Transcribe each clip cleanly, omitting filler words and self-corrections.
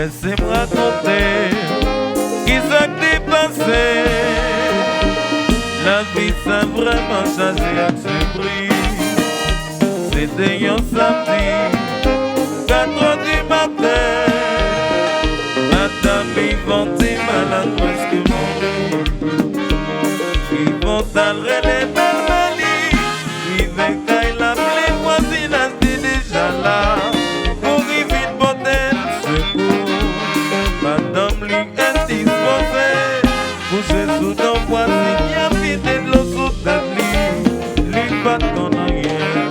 laissez-moi raconter qui s'est dépassé. La vie ça vraiment changé à ce prix. C'était un samedi, 4 heures du matin. Madame Yvonne est malade presque morte. Yvonne t'allerait les belles il veut qu'elle l'appelle voisine, elle déjà là. Pour y vite porter secours. Madame lui est disposée. Couché sous ton voisin qui a vidé de l'eau sous tête lui pas ton arrière.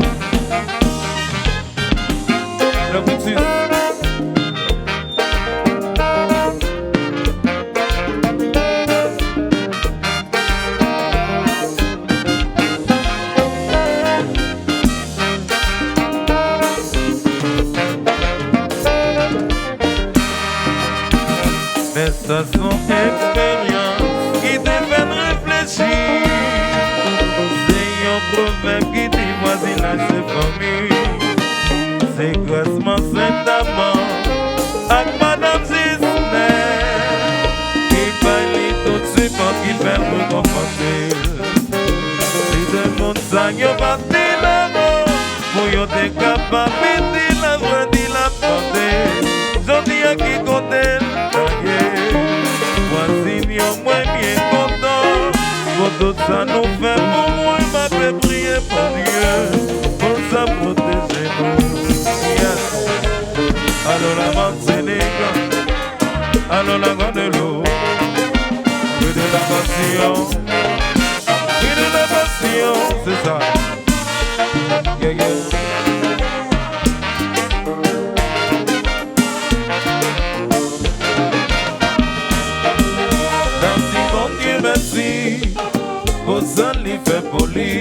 Le petit mais ça son expérience qui te fait réfléchir. C'est un proverbe qui dit voisinage c'est famille. C'est grassement Saint-Amand avec Madame Gisner qui parle tout de suite pour qu'il fait me confronter. Si le monde ça y a battu là-bas pour y être capable de la voix de la portée. J'en dis à qui côté voisine, yo moins bien content. Pour tout ça nous fait pour moi, m'a fait prier pour Dieu, pour ça protéger nous. Yes. Alors la bande Sénégal, alors la Guadeloupe, plus de la passion, plus de la passion, c'est ça. Yeah, yeah. Merci, vos amis fait poli.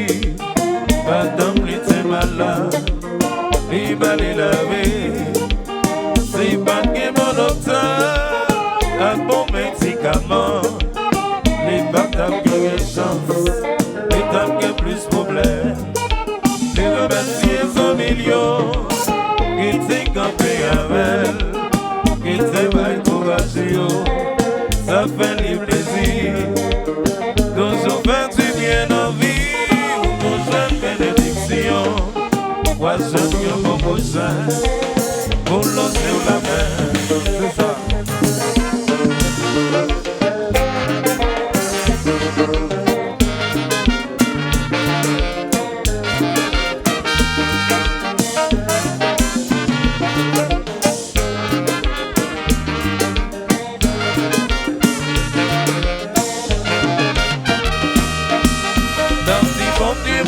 Madame était malade, il va les laver. C'est pas que mon docteur a bon médicament. Les batailles qui ont chance, les dames qui ont plus de problèmes. Les remercier son million, qu'il s'est campé avec elle, qu'il s'est pas courageux. Ça fait les plaisirs. Toujours faire du bien en vie. Mon jeune bénédiction. Moi j'aime mieux mon prochain. Pour l'autre sur la main. C'est ça.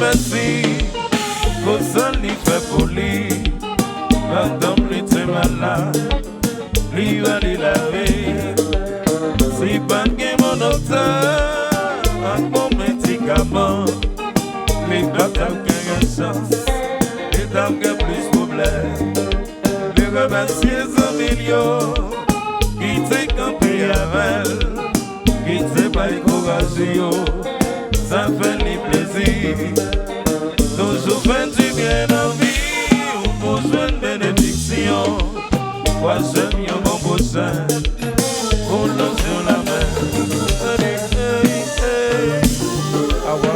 Merci, vos amis fait poli. Madame lui était malade, lui va les laver. C'est pas que mon docteur a mon médicament. Les batailles qui ont chance, les dames qui ont plus de problèmes. Les remercier son million, qui t'est campé avec elle, qui t'est pas courageux. Ça fait les plaisirs. Toujours fait du bien en vie. Ou pour jouer une bénédiction. Moi j'aime mieux mon prochain. Pour l'eau sur la main. Ah ouais.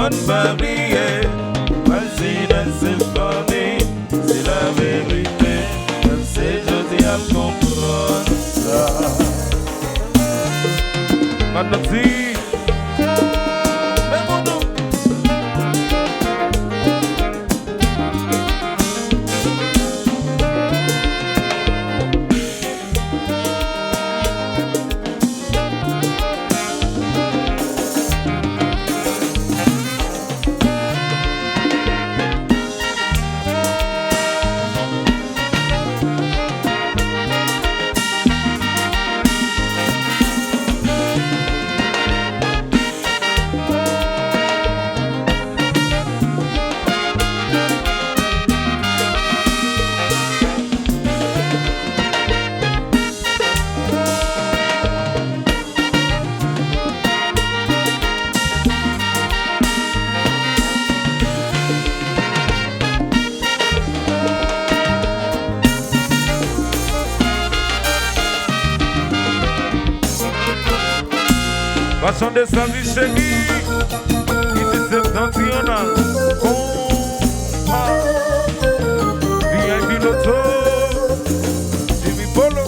bonne bablier, vas-y dans symphonie, c'est la vérité, c'est jodi à comprendre ça. Madame Si, mais mon nom. Façon de sa vie chérie, qui est septentrionale. VIP Loto, Jimmy Polo.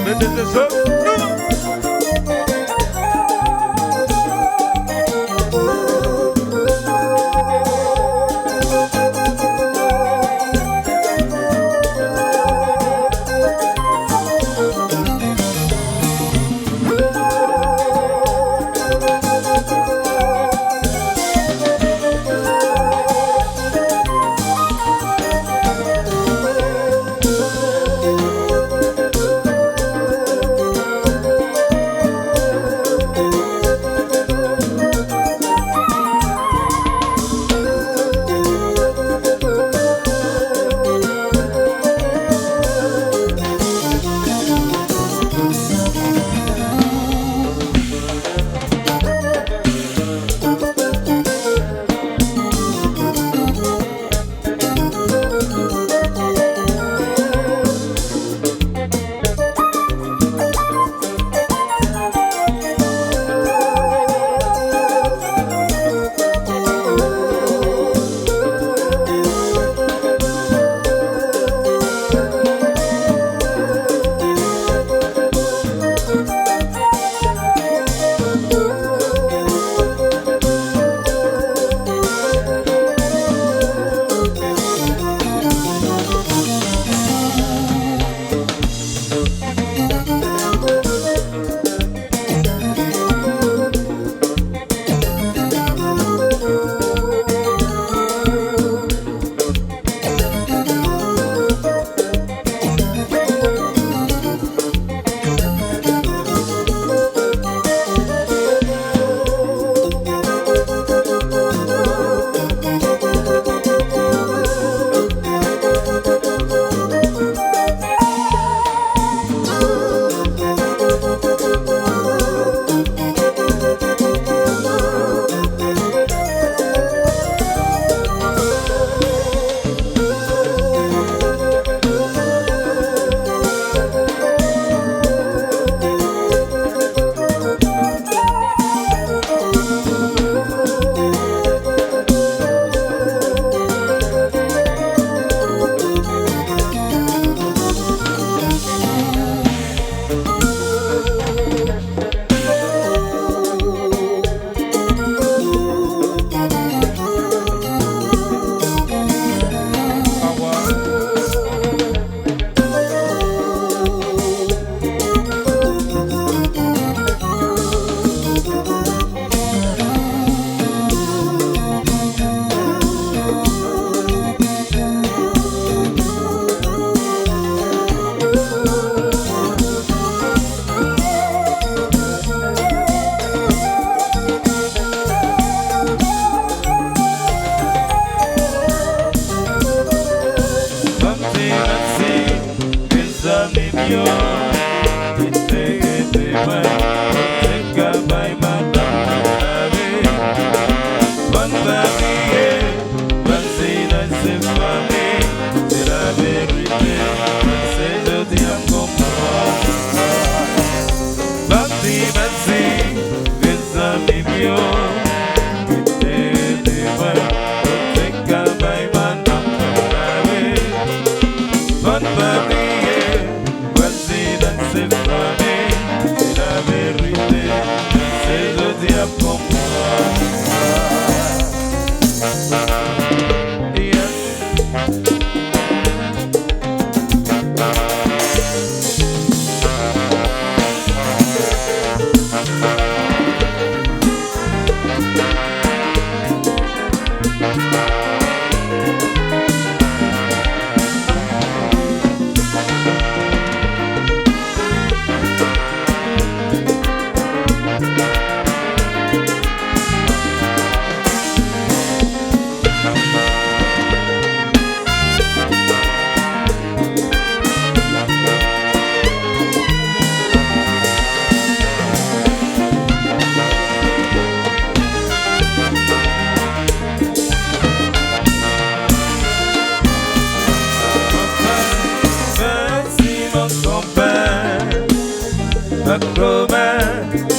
Mettez ça.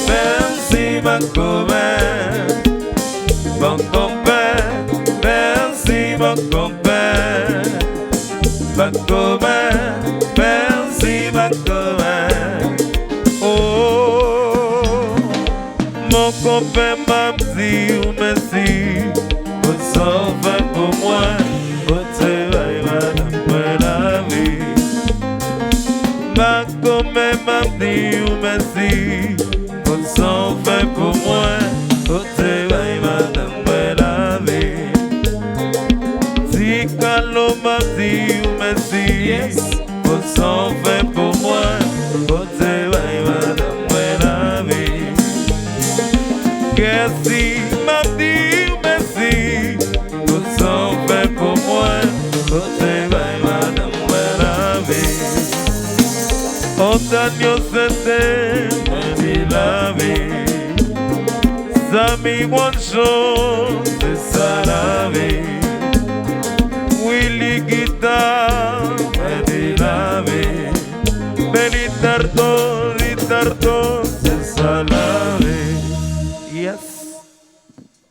Merci ma copain, mon copain, merci mon copain, ma copain, merci ma copain. Oh, mon copain m'a dit merci, pour sauver pour moi, pour te faire la vie. Ma copain m'a dit merci, pour sauver pour moi, pour te faire la vie. Si Carlo m'a dit merci, pour sauver pour moi, pour te faire la vie. Qu'est-ce m'a dit merci, pour sauver pour moi, pour te faire la vie. Otanyo sete me la vie. Sami one show c'est ça la vie. Willy guitar me la vie. Beli tarto c'est ça la vie. Yes.